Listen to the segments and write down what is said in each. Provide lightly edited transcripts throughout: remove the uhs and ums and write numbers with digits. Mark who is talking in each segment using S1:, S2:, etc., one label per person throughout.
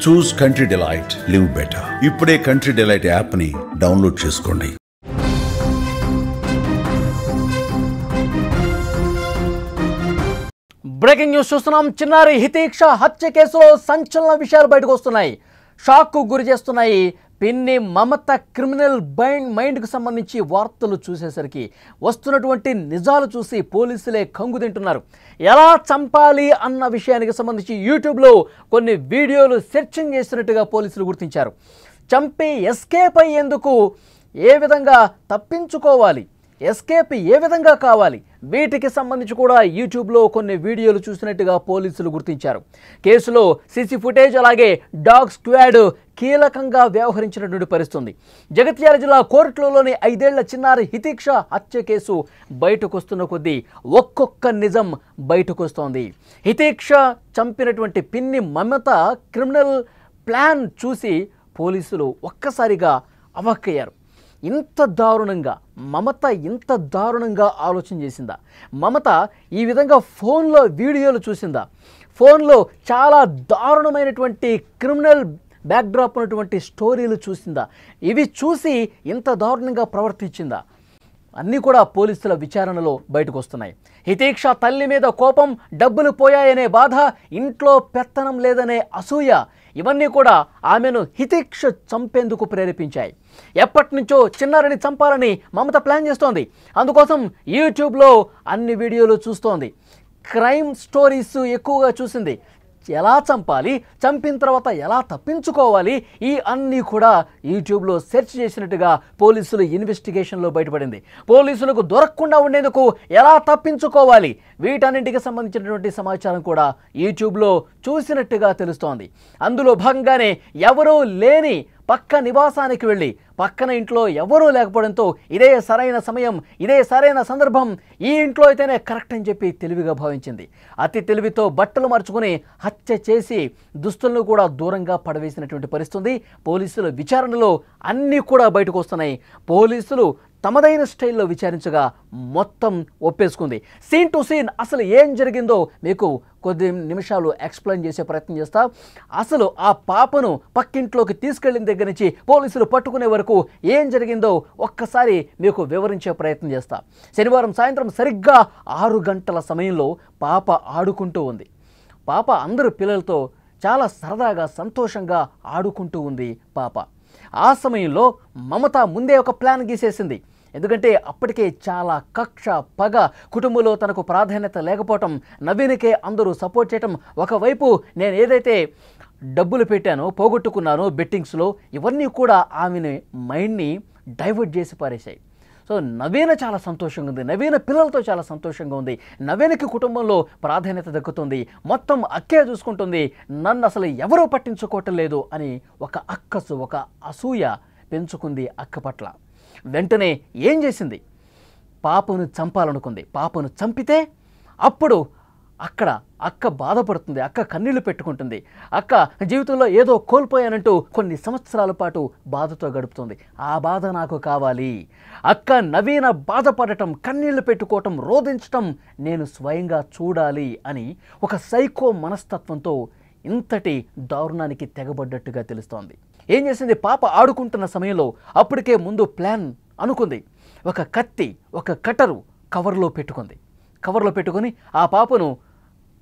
S1: చూస్ country delight, live better. ఇప్పుడే country delight app ని download చేసుకోండి.
S2: బ్రేకింగ్ న్యూస్ చూస్తున్నాం. చిన్నారి హితీక్ష హత్య కేసులో సంచలన విషయాలు బయటకు వస్తున్నాయి. షాక్కు గురి చేస్తున్నాయి. పిన్ని మమత క్రిమినల్ మైండ్కు సంబంధించి వార్తలు చూసేసరికి వస్తున్నటువంటి నిజాలు చూసి పోలీసులే కంగు తింటున్నారు. ఎలా చంపాలి అన్న విషయానికి సంబంధించి యూట్యూబ్లో కొన్ని వీడియోలు సెర్చింగ్ చేసినట్టుగా పోలీసులు గుర్తించారు. చంపి ఎస్కేప్ అయ్యేందుకు ఏ విధంగా తప్పించుకోవాలి, ఎస్కేప్ ఏ విధంగా కావాలి, వీటికి సంబంధించి కూడా యూట్యూబ్లో కొన్ని వీడియోలు చూసినట్టుగా పోలీసులు గుర్తించారు. కేసులో సీసీ ఫుటేజ్ అలాగే డాగ్ స్క్వాడ్ కీలకంగా వ్యవహరించినటువంటి పరిస్థితుంది. జగిత్యాల జిల్లా కోర్టులోని 5 ఏళ్ల చిన్నారి హితీక్ష హత్య కేసు బయటకు వస్తున్న కొద్దీ ఒక్కొక్క నిజం బయటకు వస్తోంది. హితీక్ష చంపినటువంటి పిన్ని మమత క్రిమినల్ ప్లాన్ చూసి పోలీసులు ఒక్కసారిగా అవాక్కయ్యారు. ఇంత దారుణంగా మమత ఇంత దారుణంగా ఆలోచన చేసిందా? మమత ఈ విధంగా ఫోన్లో వీడియోలు చూసిందా? ఫోన్లో చాలా దారుణమైనటువంటి క్రిమినల్ బ్యాక్డ్రాప్ ఉన్నటువంటి స్టోరీలు చూసిందా? ఇవి చూసి ఇంత దారుణంగా ప్రవర్తించిందా? అన్నీ కూడా పోలీసుల విచారణలో బయటకు వస్తున్నాయి. హితీక్ష తల్లి మీద కోపం, డబ్బులు పోయాయనే బాధ, ఇంట్లో పెత్తనం లేదనే అసూయ, ఇవన్నీ కూడా ఆమెను హితీక్ష చంపేందుకు ప్రేరేపించాయి. ఎప్పటి నుంచో చిన్నారిని చంపాలని మమత ప్లాన్ చేస్తోంది. అందుకోసం యూట్యూబ్లో అన్ని వీడియోలు చూస్తోంది. క్రైమ్ స్టోరీస్ ఎక్కువగా చూసింది. ఎలా చంపాలి, చంపిన తర్వాత ఎలా తప్పించుకోవాలి, ఈ అన్నీ కూడా యూట్యూబ్లో సెర్చ్ చేసినట్టుగా పోలీసులు ఇన్వెస్టిగేషన్లో బయటపడింది. పోలీసులకు దొరకకుండా ఉండేందుకు ఎలా తప్పించుకోవాలి, వీటన్నింటికి సంబంధించినటువంటి సమాచారం కూడా యూట్యూబ్లో చూసినట్టుగా తెలుస్తోంది. అందులో భాగంగానే ఎవరూ లేని పక్క నివాసానికి వెళ్ళి పక్కన ఇంట్లో ఎవరూ లేకపోవడంతో ఇదే సరైన సమయం, ఇదే సరైన సందర్భం, ఈ ఇంట్లో అయితేనే కరెక్ట్ అని చెప్పి తెలివిగా భావించింది. అతి తెలివితో బట్టలు మార్చుకుని హత్య చేసి దుస్తులను కూడా దూరంగా పడవేసినటువంటి పరిస్థితి. పోలీసుల విచారణలో అన్నీ కూడా బయటకు వస్తున్నాయి. పోలీసులు తమదైన స్టైల్లో విచారించగా మొత్తం ఒప్పేసుకుంది. సీన్ టు సీన్ అసలు ఏం జరిగిందో మీకు కొద్ది నిమిషాలు ఎక్స్ప్లెయిన్ చేసే ప్రయత్నం చేస్తా. అసలు ఆ పాపను పక్కింట్లోకి తీసుకెళ్లిన దగ్గర నుంచి పోలీసులు పట్టుకునే వరకు ఏం జరిగిందో ఒక్కసారి మీకు వివరించే ప్రయత్నం చేస్తా. శనివారం సాయంత్రం సరిగ్గా 6 గంటల సమయంలో పాప ఆడుకుంటూ ఉంది. పాప అందరు పిల్లలతో చాలా సరదాగా సంతోషంగా ఆడుకుంటూ ఉంది పాప. ఆ సమయంలో మమత ముందే ఒక ప్లాన్ గీసేసింది. ఎందుకంటే అప్పటికే చాలా కక్ష, పగ, కుటుంబంలో తనకు ప్రాధాన్యత లేకపోవటం, నవీన్కే అందరూ సపోర్ట్ చేయటం, ఒకవైపు నేను ఏదైతే డబ్బులు పెట్టానో, పోగొట్టుకున్నానో బెట్టింగ్స్లో, ఇవన్నీ కూడా ఆమెని మైండ్ని డైవర్ట్ చేసి పారేశాయి. సో నవీన చాలా సంతోషంగా ఉంది, నవీన పిల్లలతో చాలా సంతోషంగా ఉంది, నవీనకి కుటుంబంలో ప్రాధాన్యత దక్కుతుంది, మొత్తం అక్కే చూసుకుంటుంది, నన్ను అసలు ఎవరూ పట్టించుకోవటం లేదు అని ఒక అక్కసు, ఒక అసూయ పెంచుకుంది అక్క పట్ల. వెంటనే ఏం చేసింది? పాపను చంపాలనుకుంది. పాపను చంపితే అప్పుడు అక్కడ అక్క బాధపడుతుంది, అక్క కన్నీళ్లు పెట్టుకుంటుంది. అక్క జీవితంలో ఏదో కోల్పోయానంటూ కొన్ని సంవత్సరాల పాటు బాధతో గడుపుతుంది. ఆ బాధ నాకు కావాలి. అక్క నవీన బాధపడటం, కన్నీళ్లు పెట్టుకోవటం, రోధించటం నేను స్వయంగా చూడాలి అని ఒక సైకో మనస్తత్వంతో ఇంతటి దారుణానికి తెగబడ్డట్టుగా తెలుస్తోంది. ఏం చేసింది? పాప ఆడుకుంటున్న సమయంలో అప్పటికే ముందు ప్లాన్ అనుకుంది. ఒక కత్తి, ఒక కట్టరు కవర్లో పెట్టుకుంది. కవర్లో పెట్టుకొని ఆ పాపను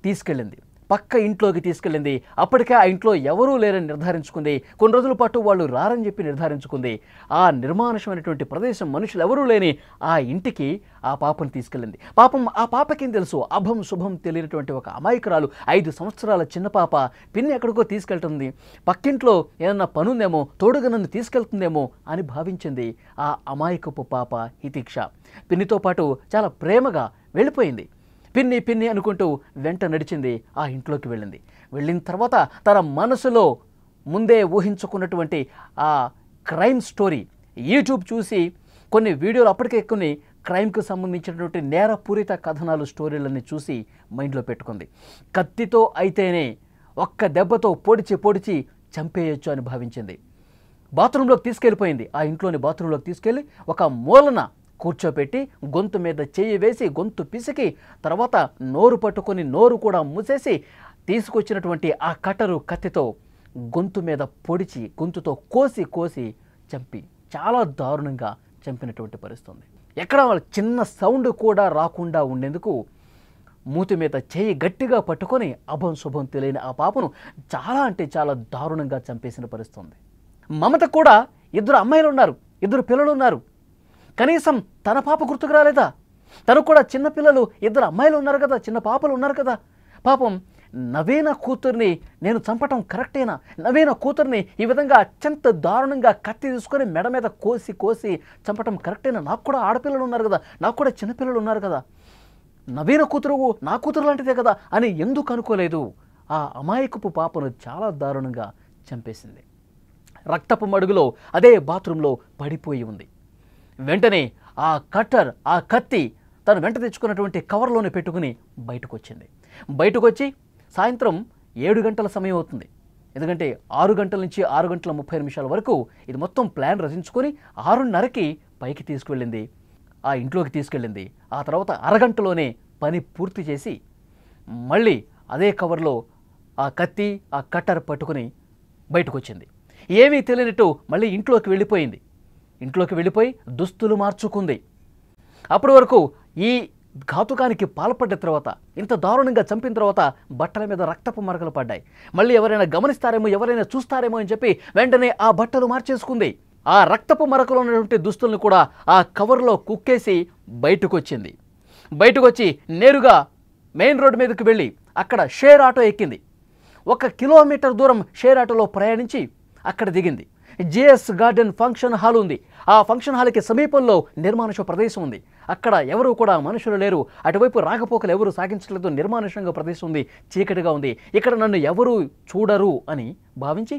S2: తీసుకెళ్ళింది, పక్క ఇంట్లోకి తీసుకెళ్ళింది. అప్పటికే ఆ ఇంట్లో ఎవరూ లేరని నిర్ధారించుకుంది. కొన్ని రోజుల పాటు వాళ్ళు రారని చెప్పి నిర్ధారించుకుంది. ఆ నిర్మానుషమైనటువంటి ప్రదేశం, మనుషులు ఎవరూ లేని ఆ ఇంటికి ఆ పాపను తీసుకెళ్ళింది. పాపం ఆ పాపకేం తెలుసు? అభం శుభం తెలియనటువంటి ఒక అమాయకురాలు, 5 సంవత్సరాల చిన్న పాప. పిన్ని ఎక్కడికో తీసుకెళ్తుంది, పక్కింట్లో ఏదన్నా పనుందేమో, తోడుగా నన్ను తీసుకెళ్తుందేమో అని భావించింది ఆ అమాయకపు పాప హితీక్ష. పిన్నితో పాటు చాలా ప్రేమగా వెళ్ళిపోయింది. పిన్ని పిన్ని అనుకుంటూ వెంట నడిచింది, ఆ ఇంట్లోకి వెళ్ళింది. వెళ్ళిన తర్వాత తన మనసులో ముందే ఊహించుకున్నటువంటి ఆ క్రైమ్ స్టోరీ యూట్యూబ్ చూసి కొన్ని వీడియోలు, అప్పటికే కొన్ని క్రైమ్కి సంబంధించినటువంటి నేరపూరిత కథనాలు, స్టోరీలన్నీ చూసి మైండ్లో పెట్టుకుంది. కత్తితో అయితేనే ఒక్క దెబ్బతో పొడిచి చంపేయొచ్చు అని భావించింది. బాత్రూంలోకి తీసుకెళ్ళిపోయింది. ఆ ఇంట్లోని బాత్రూంలోకి తీసుకెళ్ళి ఒక మూలన కూర్చోపెట్టి గొంతు మీద చెయ్యి వేసి గొంతు పిసికి తర్వాత నోరు పట్టుకొని నోరు కూడా మూసేసి తీసుకొచ్చినటువంటి ఆ కట్టరు కత్తితో గొంతు మీద పొడిచి గొంతుతో కోసి చంపి చాలా దారుణంగా చంపినటువంటి పరిస్థితి ఉంది. ఎక్కడ వాళ్ళు చిన్న సౌండ్ కూడా రాకుండా ఉండేందుకు మూతి మీద చేయి గట్టిగా పట్టుకొని అభం శుభం తెలియని ఆ పాపను చాలా అంటే చాలా దారుణంగా చంపేసిన పరిస్థితి ఉంది. మమత కూడా 2 అమ్మాయిలు ఉన్నారు, 2 పిల్లలు ఉన్నారు. కనీసం తన పాప గుర్తుకు రాలేదా? తనకు కూడా చిన్న పిల్లలు 2 అమ్మాయిలు ఉన్నారు కదా, చిన్న పాపలు ఉన్నారు కదా. పాపం నవీన కూతుర్ని నేను చంపటం కరెక్టేనా? నవీన కూతుర్ని ఈ విధంగా అత్యంత దారుణంగా కత్తి తీసుకొని మెడ మీద కోసి చంపటం కరెక్టేనా? నాకు కూడా ఆడపిల్లలు ఉన్నారు కదా, నాకు కూడా చిన్నపిల్లలు ఉన్నారు కదా, నవీన కూతురు నా కూతురు లాంటిదే కదా అని ఎందుకు అనుకోలేదు? ఆ అమాయకపు పాపను చాలా దారుణంగా చంపేసింది. రక్తపు మడుగులో అదే బాత్రూంలో పడిపోయి ఉంది. వెంటనే ఆ కట్టర్, ఆ కత్తి తను వెంట తెచ్చుకున్నటువంటి కవర్లోనే పెట్టుకుని బయటకు వచ్చింది. బయటకు వచ్చి సాయంత్రం 7 గంటల సమయం అవుతుంది. ఎందుకంటే 6 గంటల నుంచి 6 గంటల 30 నిమిషాల వరకు ఇది మొత్తం ప్లాన్ రచించుకొని 6:30కి పైకి తీసుకువెళ్ళింది, ఆ ఇంట్లోకి తీసుకెళ్ళింది. ఆ తర్వాత అరగంటలోనే పని పూర్తి చేసి మళ్ళీ అదే కవర్లో ఆ కత్తి, ఆ కట్టర్ పట్టుకుని బయటకు వచ్చింది. ఏమీ తెలియనట్టు మళ్ళీ ఇంట్లోకి వెళ్ళిపోయింది. ఇంట్లోకి వెళ్ళిపోయి దుస్తులు మార్చుకుంది. అప్పటి వరకు ఈ ఘాతుకానికి పాల్పడ్డ తర్వాత, ఇంత దారుణంగా చంపిన తర్వాత బట్టల మీద రక్తపు మరకలు పడ్డాయి. మళ్ళీ ఎవరైనా గమనిస్తారేమో, ఎవరైనా చూస్తారేమో అని చెప్పి వెంటనే ఆ బట్టలు మార్చేసుకుంది. ఆ రక్తపు మరకలు ఉన్నటువంటి దుస్తులను కూడా ఆ కవర్లో కుక్కేసి బయటకు వచ్చింది. బయటకు వచ్చి నేరుగా మెయిన్ రోడ్డు మీదకి వెళ్ళి అక్కడ షేర్ ఆటో ఎక్కింది. 1 కిలోమీటర్ దూరం షేర్ ఆటోలో ప్రయాణించి అక్కడ దిగింది. జేఎస్ గార్డెన్ ఫంక్షన్ హాల్ ఉంది. ఆ ఫంక్షన్ హాల్కి సమీపంలో నిర్మానుష్య ప్రదేశం ఉంది. అక్కడ ఎవరు కూడా మనుషులు లేరు, అటువైపు రాకపోకలు ఎవరు సాగించలేదు, నిర్మానుష్యంగా ప్రదేశం ఉంది, చీకటిగా ఉంది, ఇక్కడ నన్ను ఎవరు చూడరు అని భావించి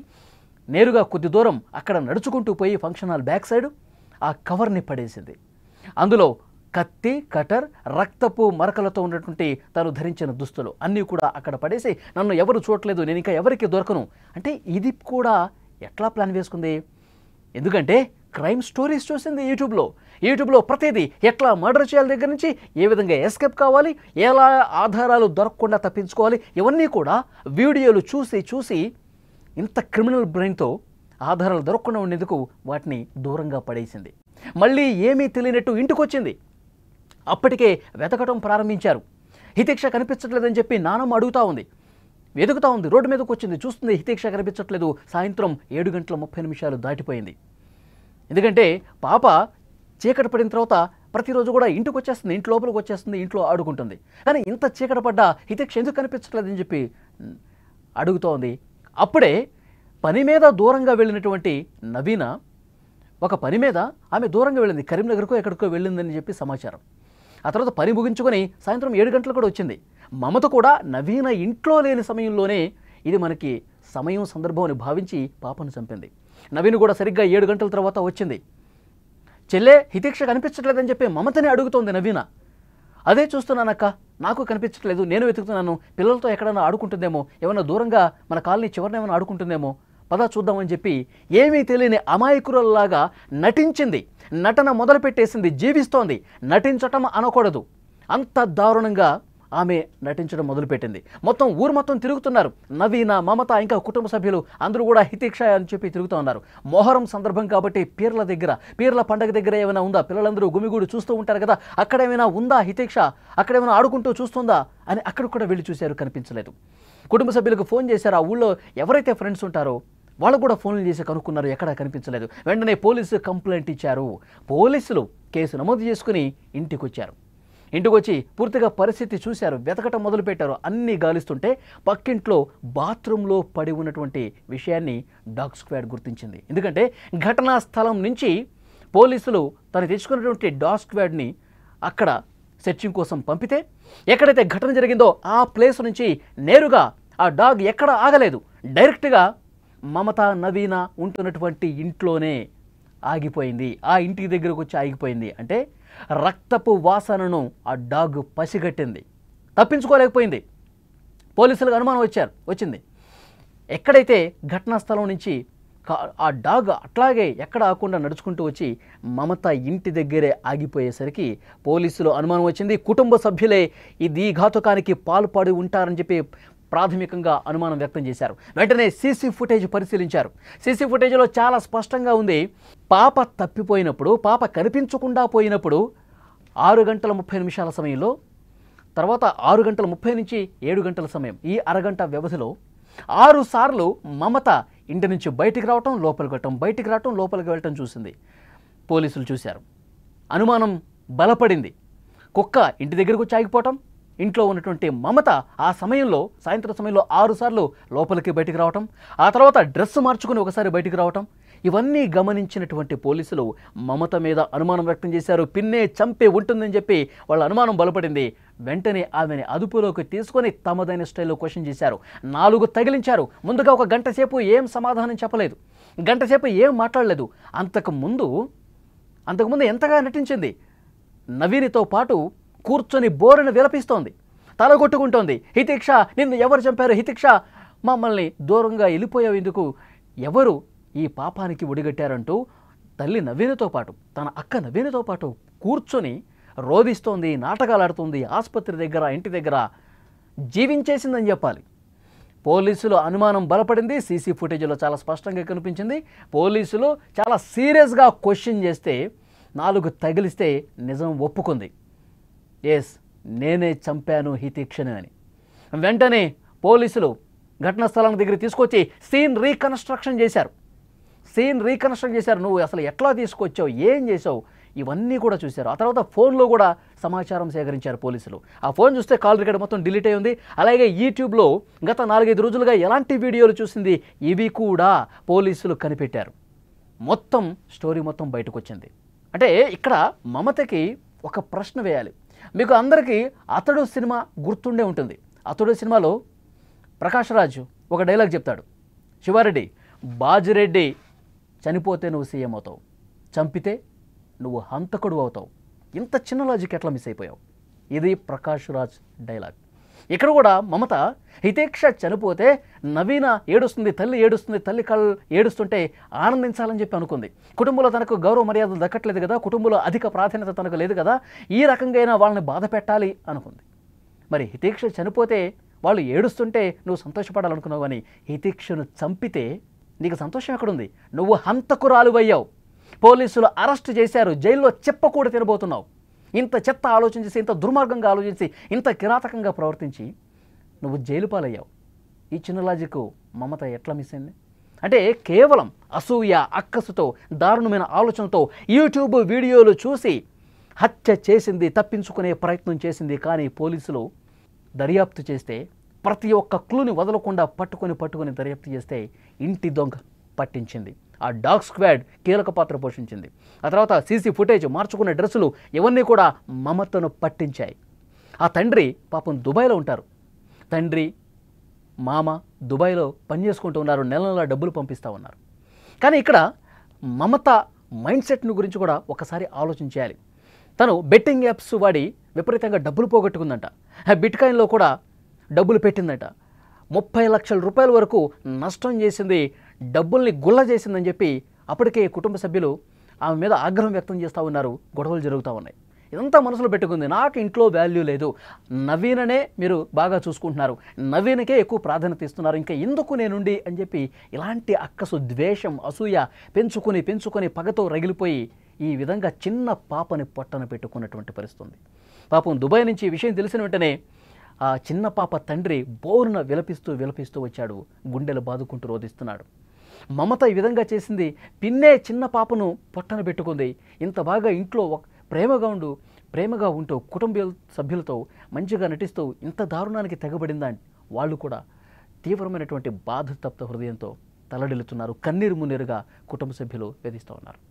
S2: నేరుగా కొద్ది దూరం అక్కడ నడుచుకుంటూ పోయి ఫంక్షన్ హాల్ బ్యాక్ సైడ్ ఆ కవర్ని పడేసింది. అందులో కత్తి, కటర్, రక్తపు మరకలతో ఉన్నటువంటి తను ధరించిన దుస్తులు అన్నీ కూడా అక్కడ పడేసి నన్ను ఎవరు చూడలేదు, నేను ఇంకా ఎవరికి దొరకను అంటే ఇది కూడా ఎట్లా ప్లాన్ వేసుకుంది? ఎందుకంటే క్రైమ్ స్టోరీస్ చూసింది యూట్యూబ్లో ప్రతిదీ ఎట్లా మర్డర్ చేయాలి దగ్గర నుంచి ఏ విధంగా ఎస్కేప్ కావాలి, ఎలా ఆధారాలు దొరకకుండా తప్పించుకోవాలి, ఇవన్నీ కూడా వీడియోలు చూసి ఇంత క్రిమినల్ బ్రెయిన్తో ఆధారాలు దొరకకుండా ఉండేందుకు వాటిని దూరంగా పడేసింది. మళ్ళీ ఏమీ తెలియనట్టు ఇంటికి వచ్చింది. అప్పటికే వెతకటం ప్రారంభించారు. హితేక్ష కనిపించట్లేదని చెప్పి నానమ్మ అడుగుతూ ఉంది, వెతుకుతూ ఉంది. రోడ్డు మీదకి వచ్చింది, చూస్తుంది హితేక్ష కనిపించట్లేదు. సాయంత్రం 7:30 దాటిపోయింది. ఎందుకంటే పాప చీకటి పడిన తర్వాత ప్రతిరోజు కూడా ఇంటికి వచ్చేస్తుంది, ఇంటి లోపలికి వచ్చేస్తుంది, ఇంట్లో ఆడుకుంటుంది. కానీ ఇంత చీకటి పడ్డా హితేక్ష ఎందుకు కనిపించట్లేదని చెప్పి అడుగుతోంది. అప్పుడే పని మీద దూరంగా వెళ్ళినటువంటి నవీన ఒక పని మీద ఆమె దూరంగా వెళ్ళింది, కరీంనగర్కో ఎక్కడికో వెళ్ళిందని చెప్పి సమాచారం. ఆ తర్వాత పని ముగించుకొని సాయంత్రం 7 గంటలకు కూడా వచ్చింది. మమత కూడా నవీన ఇంట్లో లేని సమయంలోనే ఇది మనకి సమయం సందర్భం అని భావించి పాపను చంపింది. నవీన్ కూడా సరిగ్గా 7 గంటల తర్వాత వచ్చింది. చెల్లె హితేక్ష కనిపించట్లేదని చెప్పి మమతనే అడుగుతోంది నవీన. అదే చూస్తున్నానక్క, నాకు కనిపించట్లేదు, నేను వెతుకుతున్నాను, పిల్లలతో ఎక్కడైనా ఆడుకుంటుందేమో, ఏమైనా దూరంగా మన కాలనీ చివరిన ఏమైనా ఆడుకుంటుందేమో, పదా చూద్దామని చెప్పి ఏమీ తెలియని అమాయకురాల్లాగా నటించింది. నటన మొదలుపెట్టేసింది, జీవిస్తోంది. నటించటం అనకూడదు, అంత దారుణంగా ఆమె నటించడం మొదలుపెట్టింది. మొత్తం ఊరు మొత్తం తిరుగుతున్నారు. నవీన, మమత, ఇంకా కుటుంబ సభ్యులు అందరూ కూడా హితేక్ష అని చెప్పి తిరుగుతూ ఉన్నారు. మొహరం సందర్భం కాబట్టి పీర్ల పండగ దగ్గర ఏమైనా ఉందా, పిల్లలందరూ గుమిగూడి చూస్తూ ఉంటారు కదా, అక్కడ ఏమైనా ఉందా హితేక్ష, అక్కడ ఏమైనా ఆడుకుంటూ చూస్తుందా అని అక్కడ కూడా వెళ్ళి చూశారు, కనిపించలేదు. కుటుంబ సభ్యులకు ఫోన్ చేశారు. ఆ ఊళ్ళో ఎవరైతే ఫ్రెండ్స్ ఉంటారో వాళ్ళు కూడా ఫోన్లు చేసి కనుక్కున్నారు, ఎక్కడా కనిపించలేదు. వెంటనే పోలీసు కంప్లైంట్ ఇచ్చారు. పోలీసులు కేసు నమోదు చేసుకుని ఇంటికి వచ్చారు. ఇంటికి వచ్చి పూర్తిగా పరిస్థితి చూశారు, వెతకటం మొదలుపెట్టారు. అన్నీ గాలిస్తుంటే పక్కింట్లో బాత్రూంలో పడి ఉన్నటువంటి విషయాన్ని డాగ్ స్క్వాడ్ గుర్తించింది. ఎందుకంటే ఘటనా స్థలం నుంచి పోలీసులు తను తెచ్చుకున్నటువంటి డాగ్ స్క్వాడ్ని అక్కడ సెర్చింగ్ కోసం పంపితే ఎక్కడైతే ఘటన జరిగిందో ఆ ప్లేస్ నుంచి నేరుగా ఆ డాగ్ ఎక్కడ ఆగలేదు, డైరెక్ట్గా మమత, నవీన ఉంటున్నటువంటి ఇంట్లోనే ఆగిపోయింది. ఆ ఇంటి దగ్గరకు వచ్చి ఆగిపోయింది. అంటే రక్తపు వాసనను ఆ డాగ్ పసిగట్టింది, తప్పించుకోలేకపోయింది. పోలీసులకు అనుమానం వచ్చింది. ఎక్కడైతే ఘటనా స్థలం నుంచి ఆ డాగ్ అట్లాగే ఎక్కడ ఆకుండా నడుచుకుంటూ వచ్చి మమత ఇంటి దగ్గరే ఆగిపోయేసరికి పోలీసులు అనుమానం వచ్చింది. కుటుంబ సభ్యులే ఈ ఘాతుకానికి పాల్పడి ఉంటారని చెప్పి ప్రాథమికంగా అనుమానం వ్యక్తం చేశారు. వెంటనే సీసీ ఫుటేజ్ పరిశీలించారు. సీసీ ఫుటేజ్లో చాలా స్పష్టంగా ఉంది, పాప తప్పిపోయినప్పుడు, పాప కనిపించకుండా పోయినప్పుడు 6 గంటల 30 నిమిషాల సమయంలో, తర్వాత 6 గంటల 30 నుంచి 7 గంటల సమయం, ఈ అరగంట వ్యవధిలో 6 సార్లు మమత ఇంటి నుంచి బయటికి రావటం, లోపలికి వెళ్ళటం, బయటికి రావటం, లోపలికి వెళ్ళటం చూసింది. పోలీసులు చూశారు. అనుమానం బలపడింది. కుక్క ఇంటి దగ్గరకు వచ్చి ఆగిపోవటం, ఇంట్లో ఉన్నటువంటి మమత ఆ సమయంలో, సాయంత్రం సమయంలో 6 సార్లు లోపలికి బయటికి రావటం, ఆ తర్వాత డ్రెస్ మార్చుకుని ఒకసారి బయటికి రావటం, ఇవన్నీ గమనించినటువంటి పోలీసులు మమత మీద అనుమానం వ్యక్తం చేశారు. పిన్నే చంపే ఉంటుందని చెప్పి వాళ్ళ అనుమానం బలపడింది. వెంటనే ఆమెని అదుపులోకి తీసుకొని తమదైన స్టైల్లో క్వశ్చన్ చేశారు. 4 తగిలించారు. ముందుగా ఒక గంట సేపు ఏం సమాధానం చెప్పలేదు, గంట సేపు ఏం మాట్లాడలేదు. అంతకుముందు ఎంతగా నటించింది. నవీనితో పాటు కూర్చొని బోరును విలపిస్తోంది, తలగొట్టుకుంటోంది. హితిక్ష, నిన్ను ఎవరు చంపారు? హితిక్ష, మమ్మల్ని దూరంగా వెళ్ళిపోయావు ఎందుకు? ఎవరు ఈ పాపానికి ఒడిగట్టారంటూ తల్లి నవీనితో పాటు, తన అక్క నవీనితో పాటు కూర్చొని రోధిస్తోంది, నాటకాలు ఆడుతుంది. ఆసుపత్రి దగ్గర, ఇంటి దగ్గర జీవించేసిందని చెప్పాలి. పోలీసులు అనుమానం బలపడింది. సీసీ ఫుటేజ్లో చాలా స్పష్టంగా కనిపించింది. పోలీసులు చాలా సీరియస్గా క్వశ్చన్ చేస్తే 4 తగిలిస్తే నిజం ఒప్పుకుంది. ఎస్, నేనే చంపాను హితిక్షని అని. వెంటనే పోలీసులు ఘటనా స్థలం దగ్గర తీసుకొచ్చి సీన్ రీకన్స్ట్రక్షన్ చేశారు. నువ్వు అసలు ఎట్లా తీసుకొచ్చావు, ఏం చేసావు, ఇవన్నీ కూడా చూశారు. ఆ తర్వాత ఫోన్లో కూడా సమాచారం సేకరించారు పోలీసులు. ఆ ఫోన్ చూస్తే కాల్ రికార్డ్ మొత్తం డిలీట్ అయి ఉంది. అలాగే యూట్యూబ్లో గత 4-5 రోజులుగా ఎలాంటి వీడియోలు చూసింది, ఇవి కూడా పోలీసులు కనిపెట్టారు. మొత్తం స్టోరీ మొత్తం బయటకు వచ్చింది. అంటే ఇక్కడ మమతకి ఒక ప్రశ్న వేయాలి. మీకు అందరికీ అతడు సినిమా గుర్తుండే ఉంటుంది. అతడు సినిమాలో ప్రకాష్ రాజ్ ఒక డైలాగ్ చెప్తాడు, శివారెడ్డి, బాజిరెడ్డి చనిపోతే నువ్వు సీఎం అవుతావు, చంపితే నువ్వు హంతకుడు అవుతావు. ఇంత చిన్న లాజిక్ ఎట్లా మిస్ అయిపోయావు? ఇది ప్రకాష్ రాజ్ డైలాగ్. ఇక్కడ కూడా మమత హితేక్ష చనిపోతే నవీన ఏడుస్తుంది, తల్లి కళ్ళు ఏడుస్తుంటే ఆనందించాలని చెప్పి అనుకుంది. కుటుంబంలో తనకు గౌరవ మర్యాదలు దక్కట్లేదు కదా, కుటుంబంలో అధిక ప్రాధాన్యత తనకు లేదు కదా, ఈ రకంగా వాళ్ళని బాధ పెట్టాలి అనుకుంది. మరి హితేక్ష చనిపోతే వాళ్ళు ఏడుస్తుంటే నువ్వు సంతోషపడాలనుకున్నావు, కానీ హితేక్షను చంపితే నీకు సంతోషం ఎక్కడుంది? నువ్వు హంతకురాలువయ్యావు. పోలీసులు అరెస్ట్ చేశారు, జైల్లో చెప్పకూడ తినబోతున్నావు. ఇంత చెత్త ఆలోచించి, ఇంత దుర్మార్గంగా ఆలోచించి, ఇంత కిరాతకంగా ప్రవర్తించి నువ్వు జైలు పాలయ్యావు. ఈ చిన్న లాజిక్ మమత ఎట్లా మిస్ అయింది? అంటే కేవలం అసూయ, అక్కసుతో, దారుణమైన ఆలోచనతో యూట్యూబ్ వీడియోలు చూసి హత్య చేసింది, తప్పించుకునే ప్రయత్నం చేసింది. కానీ పోలీసులు దర్యాప్తు చేస్తే ప్రతి ఒక్క క్లూని వదలకుండా పట్టుకొని దర్యాప్తు చేస్తే ఇంటి దొంగ పట్టించింది. ఆ డాగ్ స్క్వాడ్ కీలక పాత్ర పోషించింది. ఆ తర్వాత సీసీ ఫుటేజ్, మార్చుకున్న డ్రెస్సులు ఇవన్నీ కూడా మమతను పట్టించాయి. ఆ తండ్రి పాపం దుబాయ్లో ఉంటారు. తండ్రి, మామ దుబాయ్లో పనిచేసుకుంటూ ఉన్నారు, నెల డబ్బులు పంపిస్తూ ఉన్నారు. కానీ ఇక్కడ మమత మైండ్ సెట్ను గురించి కూడా ఒకసారి ఆలోచించాలి. తను బెట్టింగ్ యాప్స్ వాడి విపరీతంగా డబ్బులు పోగొట్టుకుందంట. బిట్కాయిన్లో కూడా డబ్బులు పెట్టిందట. 30 లక్షల రూపాయల వరకు నష్టం చేసింది, డబ్బుల్ని గుల్ల చేసిందని చెప్పి అప్పటికే కుటుంబ సభ్యులు ఆమె మీద ఆగ్రహం వ్యక్తం చేస్తూ ఉన్నారు. గొడవలు జరుగుతూ ఉన్నాయి. ఇదంతా మనసులో పెట్టుకుంది. నాకు ఇంట్లో వాల్యూ లేదు, నవీననే మీరు బాగా చూసుకుంటున్నారు, నవీనకే ఎక్కువ ప్రాధాన్యత ఇస్తున్నారు, ఇంకా ఎందుకు నేనుండి అని చెప్పి ఇలాంటి అక్కసు, ద్వేషం, అసూయ పెంచుకొని పగతో రగిలిపోయి ఈ విధంగా చిన్న పాపని పొట్టన పెట్టుకున్నటువంటి పరిస్థితి. పాపం దుబాయ్ నుంచి ఈ విషయం తెలిసిన వెంటనే ఆ చిన్న పాప తండ్రి బోరున విలపిస్తూ వచ్చాడు, గుండెలు బాదుకుంటూ రోధిస్తున్నాడు. మమత ఈ విధంగా చేసింది, పిన్నే చిన్న పాపను పొట్టన పెట్టుకుంది, ఇంత బాగా ఇంట్లో ప్రేమగా ఉంటూ కుటుంబ సభ్యులతో మంచిగా నటిస్తూ ఇంత దారుణానికి తెగబడిందా? వాళ్ళు కూడా తీవ్రమైనటువంటి బాధతప్త హృదయంతో తలడిల్లుతున్నారు. కన్నీరు మున్నీరుగా కుటుంబ సభ్యులు వేధిస్తూ ఉన్నారు.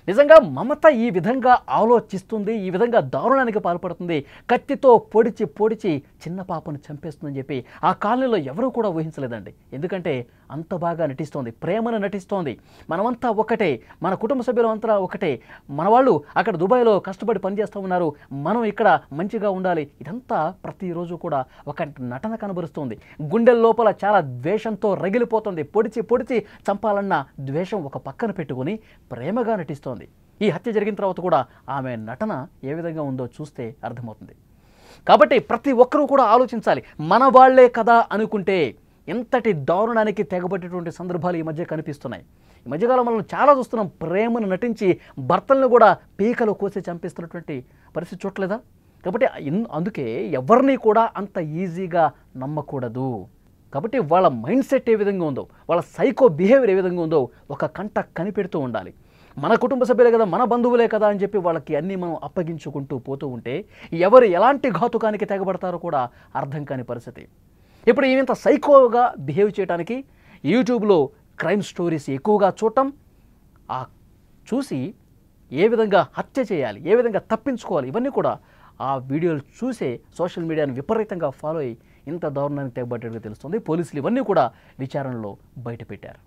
S2: నిజంగా మమత ఈ విధంగా ఆలోచిస్తుంది, ఈ విధంగా దారుణానికి పాల్పడుతుంది, కత్తితో పొడిచి చిన్న పాపను చంపేస్తుందని చెప్పి ఆ కాలనీలో ఎవరూ కూడా ఊహించలేదండి. ఎందుకంటే అంత బాగా నటిస్తోంది, ప్రేమను నటిస్తోంది. మనమంతా ఒకటే, మన కుటుంబ సభ్యులంతా ఒకటే, మన వాళ్ళు అక్కడ దుబాయ్లో కష్టపడి పనిచేస్తూ ఉన్నారు, మనం ఇక్కడ మంచిగా ఉండాలి. ఇదంతా ప్రతిరోజు కూడా ఒక నటన కనబరుస్తుంది. గుండెల లోపల చాలా ద్వేషంతో రగిలిపోతుంది. పొడిచి చంపాలన్న ద్వేషం ఒక పక్కన పెట్టుకొని ప్రేమగా నటిస్తోంది. ఈ హత్య జరిగిన తర్వాత కూడా ఆమె నటన ఏ విధంగా ఉందో చూస్తే అర్థమవుతుంది. కాబట్టి ప్రతి ఒక్కరూ కూడా ఆలోచించాలి. మన వాళ్లే కదా అనుకుంటే ఎంతటి దారుణానికి తెగబట్టేటువంటి సందర్భాలు ఈ మధ్య కనిపిస్తున్నాయి. ఈ మధ్యకాలం మనం చాలా చూస్తున్నాం. ప్రేమను నటించి భర్తలను కూడా పీకలు కోసి చంపిస్తున్నటువంటి పరిస్థితి చూడలేదా? కాబట్టి అందుకే ఎవరిని కూడా అంత ఈజీగా నమ్మకూడదు. కాబట్టి వాళ్ళ మైండ్ సెట్ ఏ విధంగా ఉందో, వాళ్ళ సైకో బిహేవియర్ ఏ విధంగా ఉందో ఒక కంట కనిపెడుతూ ఉండాలి. మన కుటుంబ సభ్యులే కదా, మన బంధువులే కదా అని చెప్పి వాళ్ళకి అన్నీ మనం అప్పగించుకుంటూ పోతూ ఉంటే ఎవరు ఎలాంటి ఘాతుకానికి తెగబడతారో కూడా అర్థం కాని పరిస్థితి. ఇప్పుడు ఈయంత సైకోగా బిహేవ్ చేయడానికి యూట్యూబ్లో క్రైమ్ స్టోరీస్ ఎక్కువగా చూడటం, చూసి ఏ విధంగా హత్య చేయాలి, ఏ విధంగా తప్పించుకోవాలి, ఇవన్నీ కూడా ఆ వీడియోలు చూసే సోషల్ మీడియాను విపరీతంగా ఫాలో అయ్యి ఇంత దారుణానికి తెగబట్టేట్టుగా తెలుస్తుంది. పోలీసులు ఇవన్నీ కూడా విచారణలో బయటపెట్టారు.